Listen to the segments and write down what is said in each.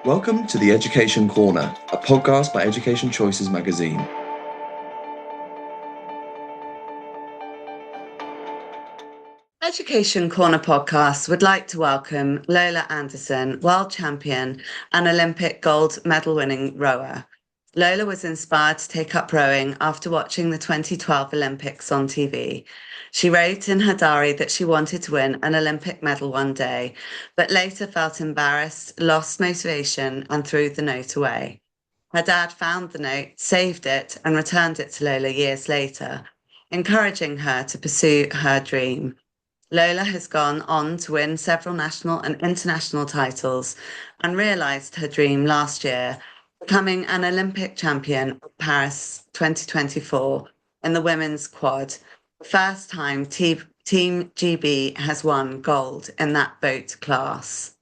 Welcome to the Education Corner, a podcast by Education Choices magazine. Education Corner podcast would like to welcome Lola Anderson, world champion and Olympic gold medal winning rower. Lola was inspired to take up rowing after watching the 2012 Olympics on TV. She wrote in her diary that she wanted to win an Olympic medal one day, but later felt embarrassed, lost motivation, and threw the note away. Her dad found the note, saved it, and returned it to Lola years later, encouraging her to pursue her dream. Lola has gone on to win several national and international titles and realised her dream last year, becoming an Olympic champion of Paris 2024 in the women's quad, the first time Team GB has won gold in that boat class.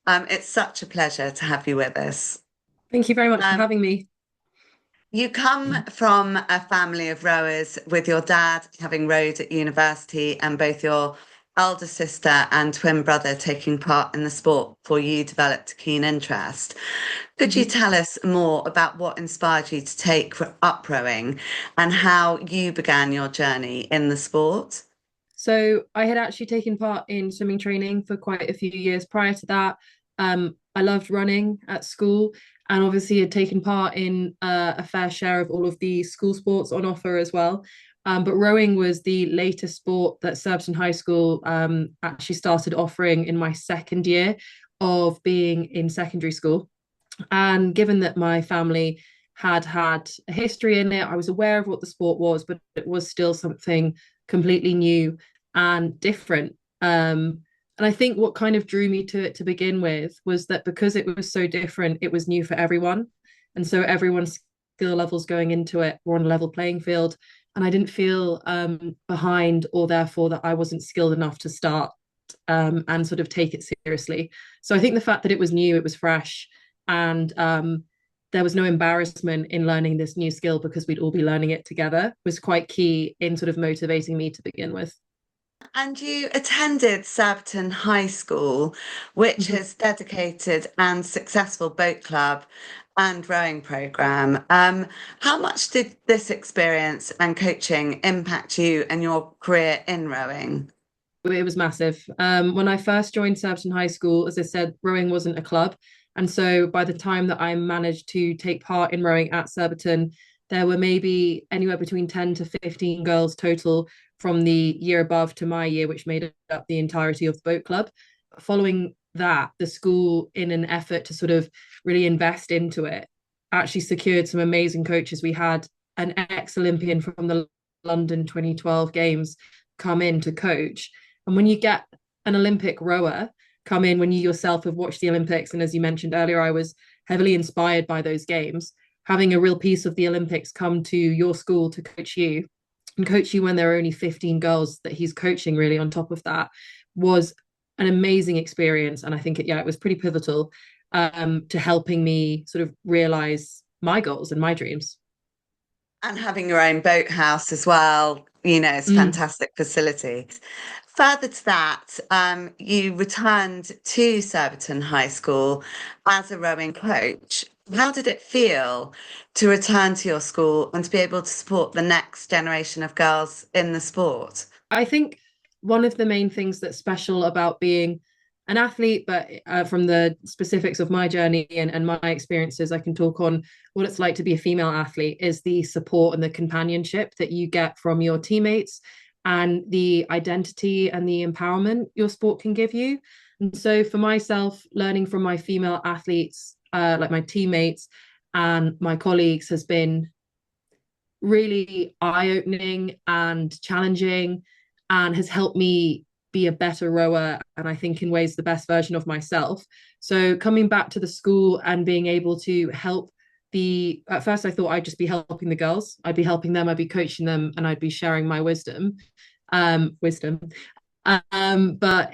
It's such a pleasure to have you with us. Thank you very much for Um, having me. you come from a family of rowers with your dad having rowed at university and both your elder sister and twin brother taking part in the sport before you developed a keen interest. Could you Mhm. tell us more about what inspired you to take up rowing and how you began your journey in the sport? So I had actually taken part in swimming training for quite a few years prior to that. I loved running at school and obviously had taken part in a fair share of all of the school sports on offer as well. But rowing was the latest sport that Surbiton High School actually started offering in my second year of being in secondary school. And given that my family had had a history in it, I was aware of what the sport was, but it was still something completely new and different. And I think what kind of drew me to it to begin with was that because it was so different, it was new for everyone. And so everyone's skill levels going into it were on a level playing field. And I didn't feel behind or therefore that I wasn't skilled enough to start and sort of take it seriously. So I think the fact that it was new, it was fresh, and there was no embarrassment in learning this new skill because we'd all be learning it together was quite key in sort of motivating me to begin with. And you attended Surbiton High School, which Mhm. has dedicated and successful boat club and rowing program. How much did this experience and coaching impact you and your career in rowing? It was massive. When I first joined Surbiton High School, as I said, rowing wasn't a club. And so by the time that I managed to take part in rowing at Surbiton, there were maybe anywhere between 10 to 15 girls total from the year above to my year, which made up the entirety of the boat club. Following that, the school, in an effort to sort of really invest into it, actually secured some amazing coaches. We had an ex-Olympian from the London 2012 Games come in to coach. And when you get an Olympic rower come in, when you yourself have watched the Olympics, and as you mentioned earlier, I was heavily inspired by those games, having a real piece of the Olympics come to your school to coach you and coach you when there are only 15 girls that he's coaching, really, on top of that, was an amazing experience. And I think it was pretty pivotal to helping me sort of realize my goals and my dreams. And having your own boathouse as well, it's a Mm. fantastic facility. Further to that, you returned to Surbiton High School as a rowing coach. How did it feel to return to your school and to be able to support the next generation of girls in the sport? I think one of the main things that's special about being an athlete, but from the specifics of my journey and my experiences, I can talk on what it's like to be a female athlete, is the support and the companionship that you get from your teammates and the identity and the empowerment your sport can give you. And so for myself, learning from my female athletes, like my teammates and my colleagues, has been really eye-opening and challenging and has helped me be a better rower and I think in ways the best version of myself. So coming back to the school and being able to help the at first I thought I'd just be helping the girls. I'd be helping them, I'd be coaching them, and I'd be sharing my wisdom. But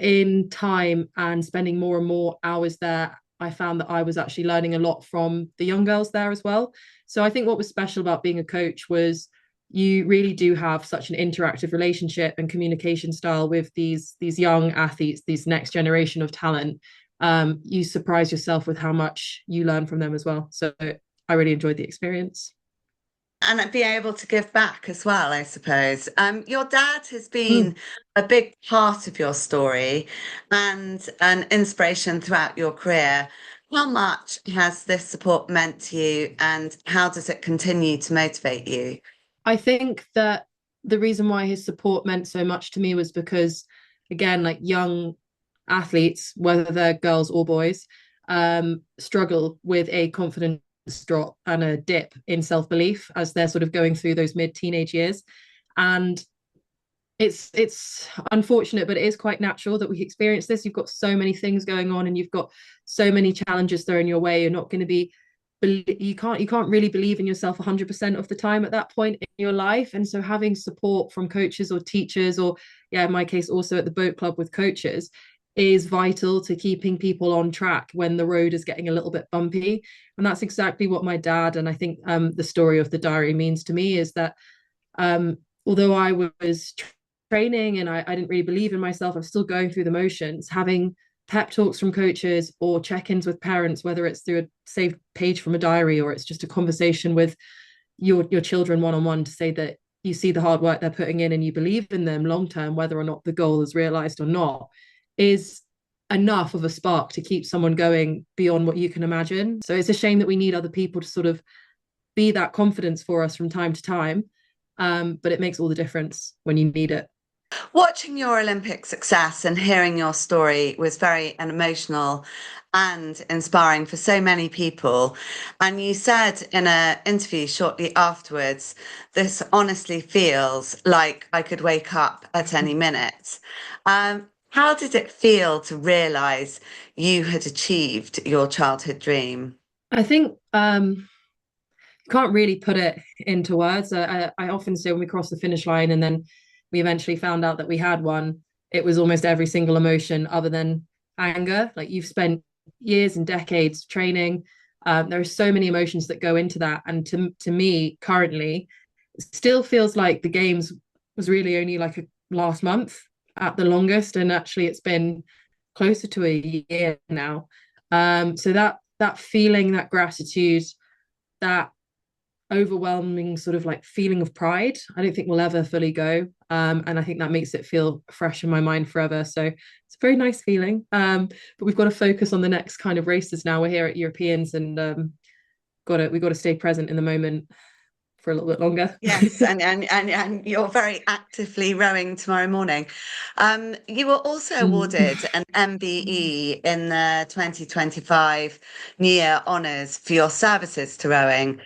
in time and spending more and more hours there, I found that I was actually learning a lot from the young girls there as well. So I think what was special about being a coach was you really do have such an interactive relationship and communication style with these young athletes, these next generation of talent, you surprise yourself with how much you learn from them as well. So I really enjoyed the experience. And be able to give back as well, I suppose. Your dad has Mm. been a big part of your story and an inspiration throughout your career. How much has this support meant to you, and how does it continue to motivate you? I think that the reason why his support meant so much to me was because, again, like young athletes, whether they're girls or boys, struggle with a confidence drop and a dip in self-belief as they're sort of going through those mid-teenage years. And it's unfortunate, but it is quite natural that we experience this. You've got so many things going on, and you've got so many challenges thrown your way. You're not going to be you can't really believe in yourself 100% of the time at that point in your life. And so having support from coaches or teachers, or yeah, in my case also at the boat club with coaches, is vital to keeping people on track when the road is getting a little bit bumpy. And that's exactly what my dad, and I think the story of the diary means to me, is that although I was training and I didn't really believe in myself, I'm still going through the motions. Having pep talks from coaches or check-ins with parents, whether it's through a saved page from a diary or it's just a conversation with your children one-on-one, to say that you see the hard work they're putting in and you believe in them long term, whether or not the goal is realized or not, is enough of a spark to keep someone going beyond what you can imagine. So it's a shame that we need other people to sort of be that confidence for us from time to time. But it makes all the difference when you need it. Watching your Olympic success and hearing your story was very emotional and inspiring for so many people. And you said in an interview shortly afterwards, this honestly feels like I could wake up at any minute. How did it feel to realize you had achieved your childhood dream? I think can't really put it into words. I often say when we crossed the finish line and then we eventually found out that we had won, it was almost every single emotion other than anger. Like, you've spent years and decades training. There are so many emotions that go into that. And to me, currently, it still feels like the games was really only like a last month at the longest. And actually it's been closer to a year now. So that feeling, that gratitude, that overwhelming sort of like feeling of pride, I don't think will ever fully go. And I think that makes it feel fresh in my mind forever. So it's a very nice feeling. But we've got to focus on the next kind of races now. We're here at Europeans, and we've got to stay present in the moment for a little bit longer. Yes, and you're very actively rowing tomorrow morning. You were also awarded an MBE in the 2025 New Year Honours for your services to rowing.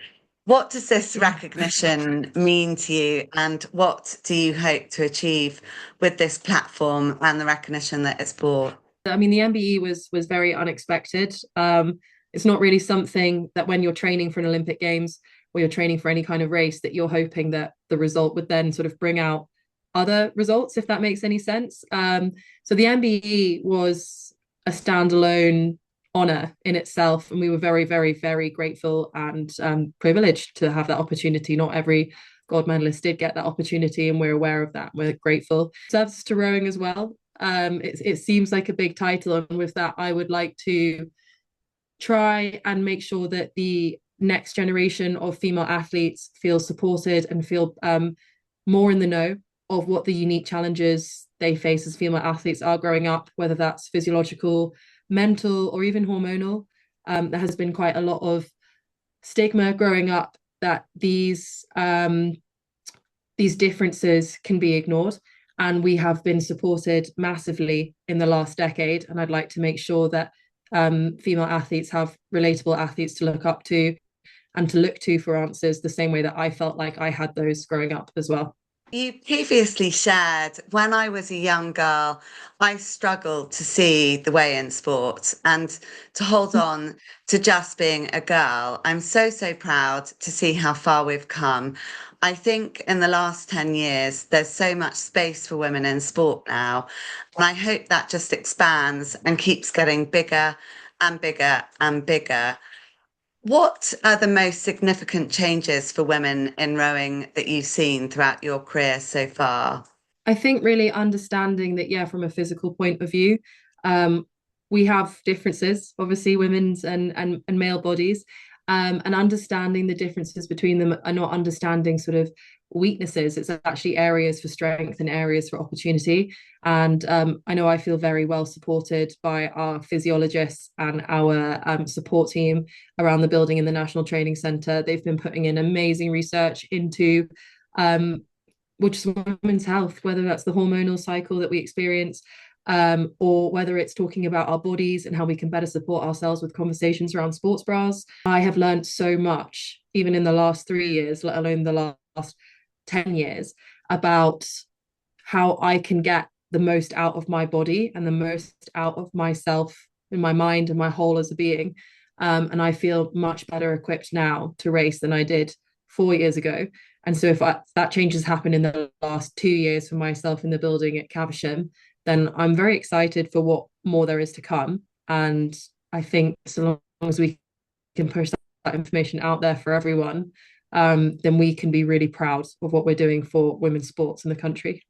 What does this recognition mean to you, and what do you hope to achieve with this platform and the recognition that it's brought? I mean, the MBE was very unexpected. It's not really something that when you're training for an Olympic Games or you're training for any kind of race, that you're hoping that the result would then sort of bring out other results, if that makes any sense. So the MBE was a standalone honor in itself, and we were very, very, very grateful and privileged to have that opportunity. Not every gold medalist did get that opportunity, and we're aware of that. We're grateful. Services to rowing as well. It seems like a big title, and with that, I would like to try and make sure that the next generation of female athletes feel supported and feel more in the know of what the unique challenges they face as female athletes are growing up, whether that's physiological, mental, or even hormonal. There has been quite a lot of stigma growing up that these differences can be ignored. And we have been supported massively in the last decade. And I'd like to make sure that female athletes have relatable athletes to look up to and to look to for answers, the same way that I felt like I had those growing up as well. You previously shared, when I was a young girl, I struggled to see the way in sport and to hold on to just being a girl. I'm so, so proud to see how far we've come. I think in the last 10 years, there's so much space for women in sport now. And I hope that just expands and keeps getting bigger and bigger and bigger. What are the most significant changes for women in rowing that you've seen throughout your career so far? I think really understanding that, yeah, from a physical point of view, we have differences, obviously, women's and male bodies, and understanding the differences between them are not understanding sort of weaknesses. It's actually areas for strength and areas for opportunity. And I know I feel very well supported by our physiologists and our support team around the building in the National Training Centre. They've been putting in amazing research into which is women's health, whether that's the hormonal cycle that we experience, or whether it's talking about our bodies and how we can better support ourselves with conversations around sports bras. I have learned so much, even in the last 3 years, let alone the last 10 years, about how I can get the most out of my body and the most out of myself in my mind and my whole as a being. And I feel much better equipped now to race than I did 4 years ago. And so if that change has happened in the last 2 years for myself in the building at Caversham, then I'm very excited for what more there is to come. And I think so long as we can push that information out there for everyone, then we can be really proud of what we're doing for women's sports in the country.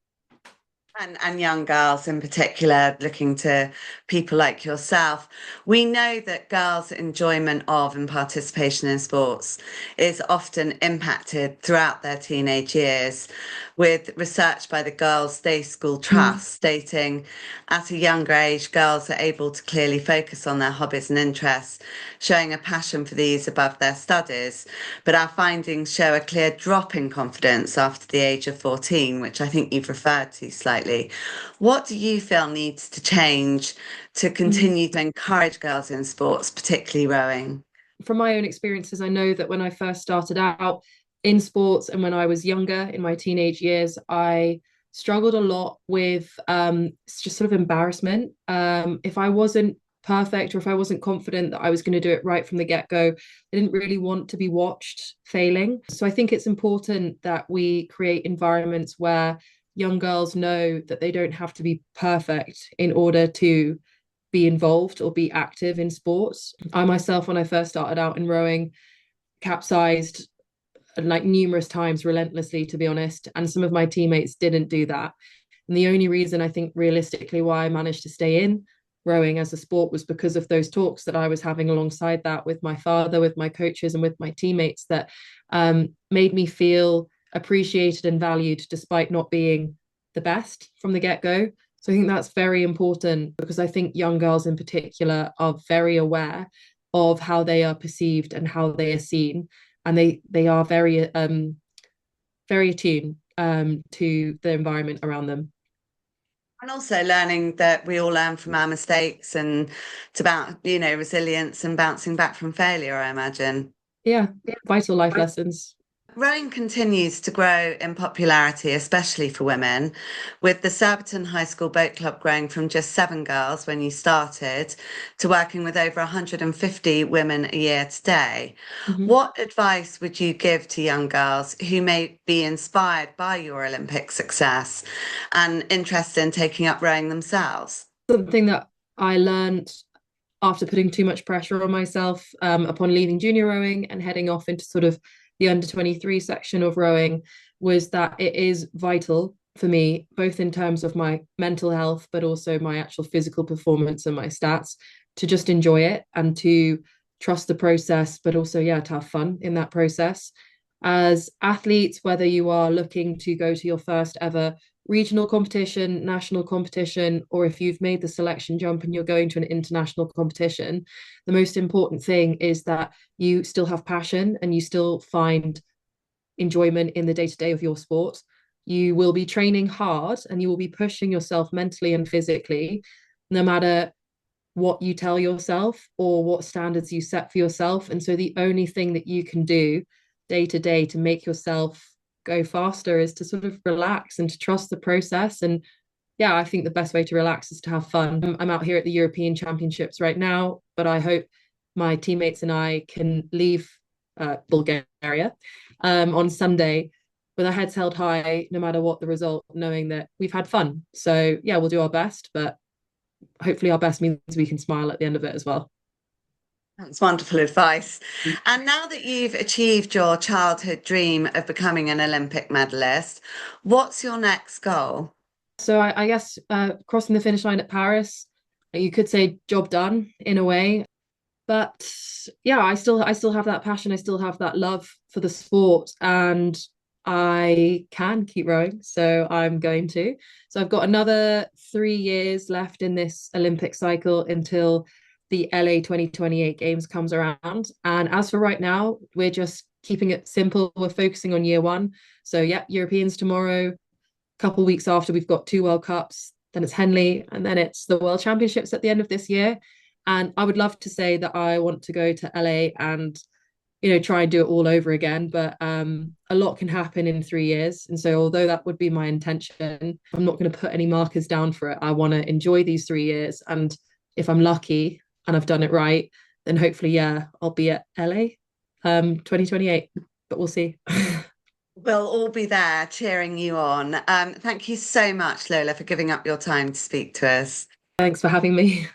And young girls in particular, looking to people like yourself. We know that girls' enjoyment of and participation in sports is often impacted throughout their teenage years, with research by the Girls' Day School Trust stating at a younger age, girls are able to clearly focus on their hobbies and interests, showing a passion for these above their studies. But our findings show a clear drop in confidence after the age of 14, which I think you've referred to slightly. What do you feel needs to change to continue to encourage girls in sports, particularly rowing? From my own experiences, I know that when I first started out in sports and when I was younger in my teenage years, I struggled a lot with just sort of embarrassment. If I wasn't perfect or if I wasn't confident that I was going to do it right from the get-go, I didn't really want to be watched failing. So I think it's important that we create environments where young girls know that they don't have to be perfect in order to be involved or be active in sports. I myself, when I first started out in rowing, capsized like numerous times relentlessly, to be honest. And some of my teammates didn't do that. And the only reason I think realistically why I managed to stay in rowing as a sport was because of those talks that I was having alongside that with my father, with my coaches, and with my teammates that made me feel appreciated and valued despite not being the best from the get-go. So I think that's very important because I think young girls in particular are very aware of how they are perceived and how they are seen, and they are very attuned to the environment around them. And also learning that we all learn from our mistakes, and it's about, resilience and bouncing back from failure, I imagine. Yeah, vital life lessons. Rowing continues to grow in popularity, especially for women, with the Surbiton High School Boat Club growing from just 7 girls when you started to working with over 150 women a year today. Mm-hmm. What advice would you give to young girls who may be inspired by your Olympic success and interested in taking up rowing themselves? Something that I learned after putting too much pressure on myself upon leaving junior rowing and heading off into sort of the under 23 section of rowing was that it is vital for me, both in terms of my mental health, but also my actual physical performance and my stats, to just enjoy it and to trust the process, but also, yeah, to have fun in that process. As athletes, whether you are looking to go to your first ever regional competition, national competition, or if you've made the selection jump and you're going to an international competition, the most important thing is that you still have passion and you still find enjoyment in the day-to-day of your sport. You will be training hard and you will be pushing yourself mentally and physically, no matter what you tell yourself or what standards you set for yourself. And so the only thing that you can do day to day to make yourself go faster is to sort of relax and to trust the process. And yeah, I think the best way to relax is to have fun. I'm out here at the European Championships right now, but I hope my teammates and I can leave Bulgaria on Sunday with our heads held high, no matter what the result, knowing that we've had fun. So yeah, we'll do our best, but hopefully our best means we can smile at the end of it as well. That's wonderful advice. And now that you've achieved your childhood dream of becoming an Olympic medalist, what's your next goal? So I guess crossing the finish line at Paris you could say job done in a way. But yeah, I still have that passion. I still have that love for the sport, and I can keep rowing. So I'm going to. So I've got another 3 years left in this Olympic cycle until the LA 2028 games comes around. And as for right now, we're just keeping it simple. We're focusing on year one. So yeah, Europeans tomorrow, couple weeks after we've got two World Cups, then it's Henley, and then it's the World Championships at the end of this year. And I would love to say that I want to go to LA and try and do it all over again, but a lot can happen in 3 years. And so although that would be my intention, I'm not going to put any markers down for it. I want to enjoy these 3 years, and if I'm lucky and I've done it right, then hopefully, yeah, I'll be at LA 2028, but we'll see. We'll all be there cheering you on. Thank you so much, Lola, for giving up your time to speak to us. Thanks for having me.